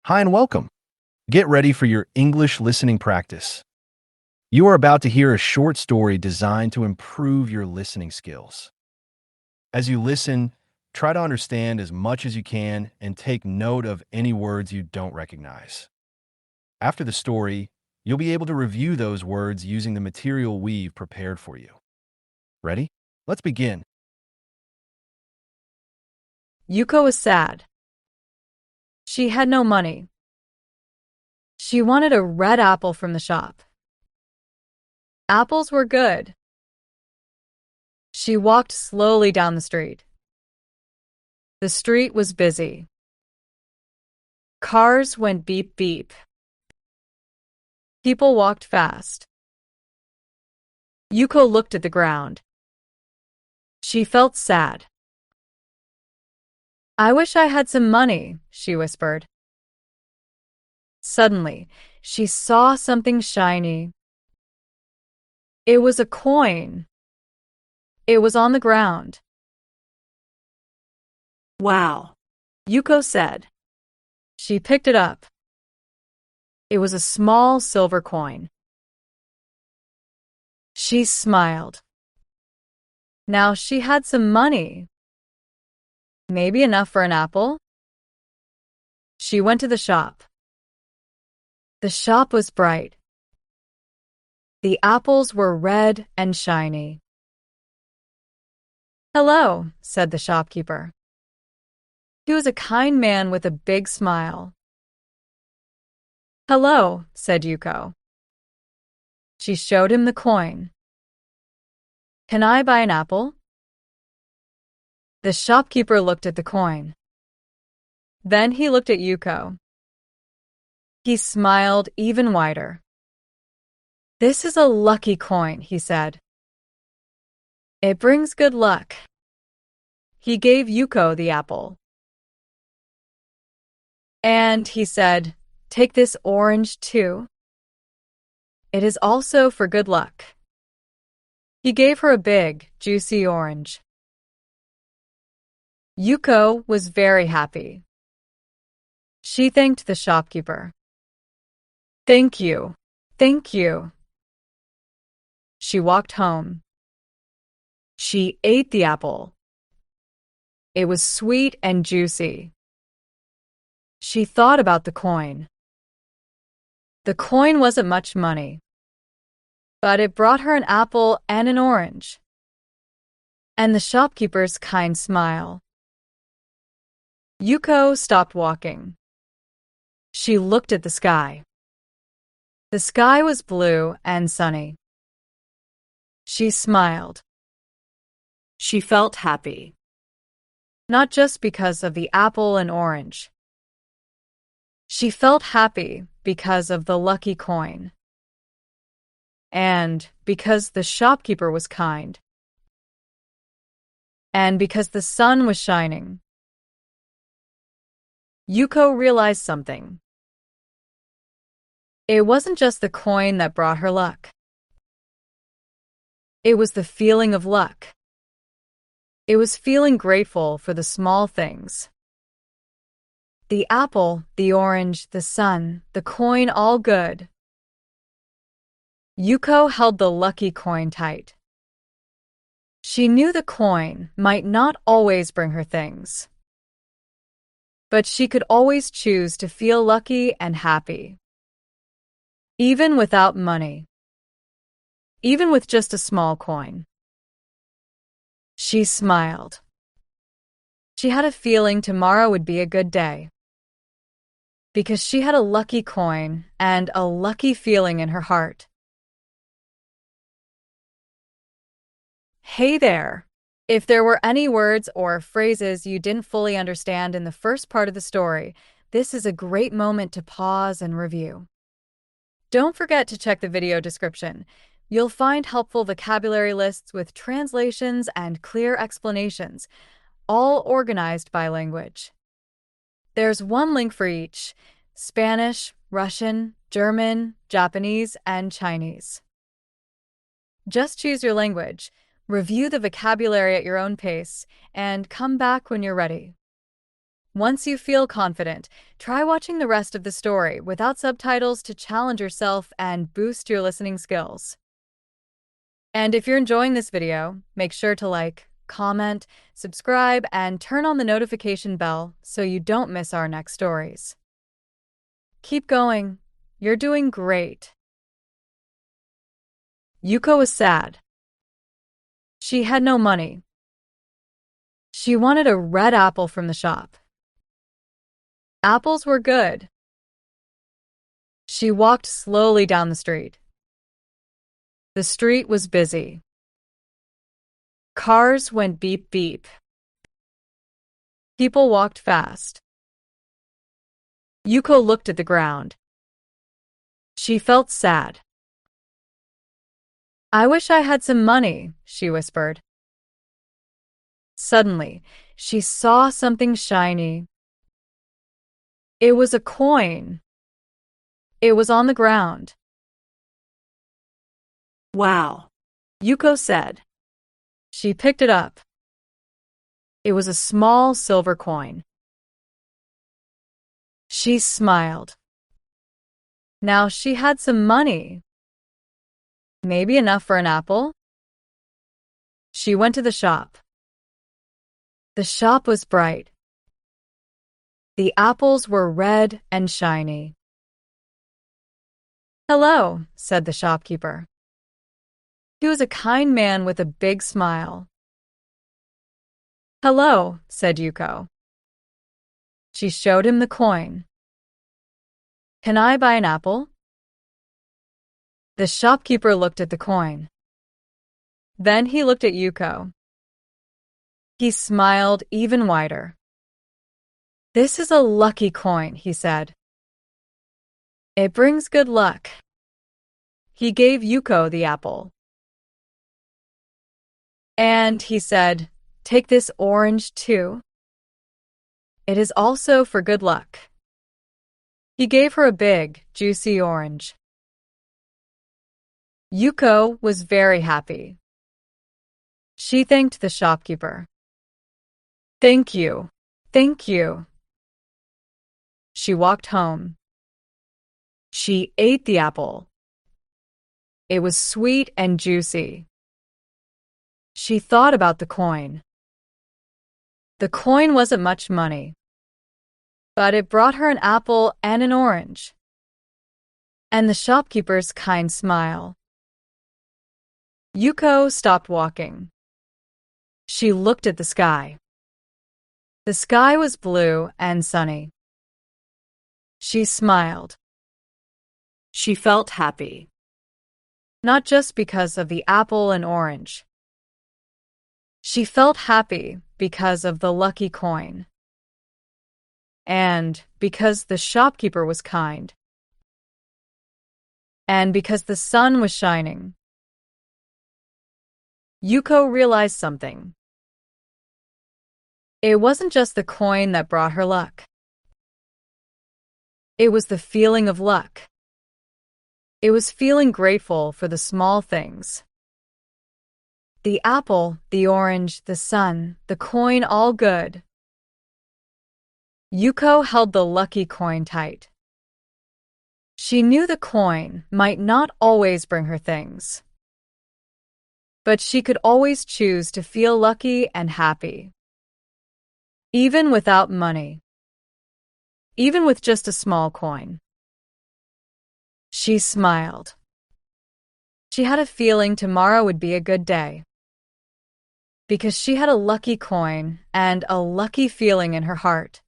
Hi and welcome. Get ready for your English listening practice. You are about to hear a short story designed to improve your listening skills. As you listen, try to understand as much as you can and take note of any words you don't recognize. After the story, you'll be able to review those words using the material we've prepared for you. Ready? Let's begin. Yuko was sad. She had no money. She wanted a red apple from the shop. Apples were good. She walked slowly down the street. The street was busy. Cars went beep beep. People walked fast. Yuko looked at the ground. She felt sad. "I wish I had some money," she whispered. Suddenly, she saw something shiny. It was a coin. It was on the ground. "Wow," Yuko said. She picked it up. It was a small silver coin. She smiled. Now she had some money. Maybe enough for an apple? She went to the shop. The shop was bright. The apples were red and shiny. "Hello," said the shopkeeper. He was a kind man with a big smile. "Hello," said Yuko. She showed him the coin. "Can I buy an apple?" The shopkeeper looked at the coin. Then he looked at Yuko. He smiled even wider. "This is a lucky coin," he said. "It brings good luck." He gave Yuko the apple. "And," he said, "take this orange too. It is also for good luck." He gave her a big, juicy orange. Yuko was very happy. She thanked the shopkeeper. "Thank you. Thank you." She walked home. She ate the apple. It was sweet and juicy. She thought about the coin. The coin wasn't much money, but it brought her an apple and an orange, and the shopkeeper's kind smile. Yuko stopped walking. She looked at the sky. The sky was blue and sunny. She smiled. She felt happy. Not just because of the apple and orange. She felt happy because of the lucky coin. And because the shopkeeper was kind. And because the sun was shining. Yuko realized something. It wasn't just the coin that brought her luck. It was the feeling of luck. It was feeling grateful for the small things. The apple, the orange, the sun, the coin, all good. Yuko held the lucky coin tight. She knew the coin might not always bring her things, but she could always choose to feel lucky and happy. Even without money. Even with just a small coin. She smiled. She had a feeling tomorrow would be a good day. Because she had a lucky coin and a lucky feeling in her heart. Hey there! If there were any words or phrases you didn't fully understand in the first part of the story, this is a great moment to pause and review. Don't forget to check the video description. You'll find helpful vocabulary lists with translations and clear explanations, all organized by language. There's one link for each: Spanish, Russian, German, Japanese, and Chinese. Just choose your language, review the vocabulary at your own pace, and come back when you're ready. Once you feel confident, try watching the rest of the story without subtitles to challenge yourself and boost your listening skills. And if you're enjoying this video, make sure to like, comment, subscribe, and turn on the notification bell so you don't miss our next stories. Keep going. You're doing great. Yuko was sad. She had no money. She wanted a red apple from the shop. Apples were good. She walked slowly down the street. The street was busy. Cars went beep beep. People walked fast. Yuko looked at the ground. She felt sad. "I wish I had some money," she whispered. Suddenly, she saw something shiny. It was a coin. It was on the ground. "Wow," Yuko said. She picked it up. It was a small silver coin. She smiled. Now she had some money. Maybe enough for an apple? She went to the shop. The shop was bright. The apples were red and shiny. "Hello," said the shopkeeper. He was a kind man with a big smile. "Hello," said Yuko. She showed him the coin. "Can I buy an apple?" The shopkeeper looked at the coin. Then he looked at Yuko. He smiled even wider. "This is a lucky coin," he said. "It brings good luck." He gave Yuko the apple. And he said, "Take this orange too. It is also for good luck." He gave her a big, juicy orange. Yuko was very happy. She thanked the shopkeeper. "Thank you. Thank you." She walked home. She ate the apple. It was sweet and juicy. She thought about the coin. The coin wasn't much money, but it brought her an apple and an orange, and the shopkeeper's kind smile. Yuko stopped walking. She looked at the sky. The sky was blue and sunny. She smiled. She felt happy. Not just because of the apple and orange. She felt happy because of the lucky coin. And because the shopkeeper was kind. And because the sun was shining. Yuko realized something. It wasn't just the coin that brought her luck. It was the feeling of luck. It was feeling grateful for the small things. The apple, the orange, the sun, the coin, all good. Yuko held the lucky coin tight. She knew the coin might not always bring her things, but she could always choose to feel lucky and happy. Even without money. Even with just a small coin. She smiled. She had a feeling tomorrow would be a good day. Because she had a lucky coin and a lucky feeling in her heart.